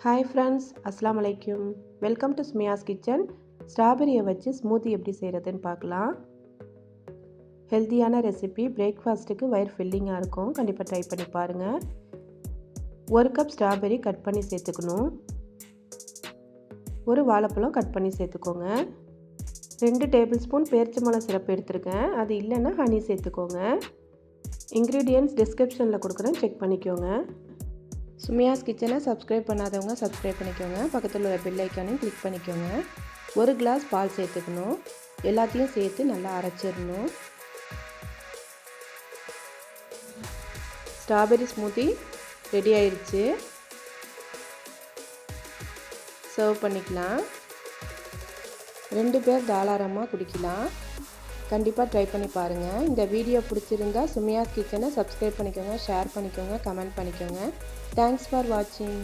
Hi friends, அஸ்ஸலாமு அலைக்கும். Welcome to ஸ்மியாஸ் கிச்சன். ஸ்ட்ராபெரியை வச்சு ஸ்மூத்தி எப்படி செய்கிறதுன்னு பார்க்கலாம். ஹெல்த்தியான ரெசிபி, பிரேக்ஃபாஸ்ட்டுக்கு வயிறு ஃபில்லிங்காக இருக்கும். கண்டிப்பாக ட்ரை பண்ணி பாருங்கள். 1 கப் ஸ்ட்ராபெரி கட் பண்ணி சேர்த்துக்கணும். 1 வாழைப்பழம் கட் பண்ணி சேர்த்துக்கோங்க. 2 டேபிள் ஸ்பூன் பேரிச்சம்பழம் சிரப்பு எடுத்துருக்கேன். அது இல்லைன்னா ஹனி சேர்த்துக்கோங்க. இன்க்ரீடியன்ட்ஸ் டிஸ்கிரிப்ஷனில் கொடுக்குறேன், செக் பண்ணிக்கோங்க. சுமியாஸ் கிச்சனை சப்ஸ்கிரைப் பண்ணாதவங்க சப்ஸ்கிரைப் பண்ணிக்கோங்க. பக்கத்தில் உள்ள பெல் ஐக்கானையும் கிளிக் பண்ணிக்கோங்க. 1 கிளாஸ் பால் சேர்த்துக்கணும். எல்லாத்தையும் சேர்த்து நல்லா அரைச்சிடணும். ஸ்ட்ராபெரி ஸ்மூத்தி ரெடி ஆயிடுச்சு. சர்வ் பண்ணிக்கலாம். 2 பேர் தாராளமாக குடிக்கலாம். கண்டிப்பாக ட்ரை பண்ணி பாருங்கள். இந்த வீடியோ பிடிச்சிருந்தா சுமியாஸ் கிச்சனை சப்ஸ்கிரைப் பண்ணிக்கோங்க, ஷேர் பண்ணிக்கோங்க, கமெண்ட் பண்ணிக்கோங்க. தேங்க்ஸ் ஃபார் வாட்சிங்.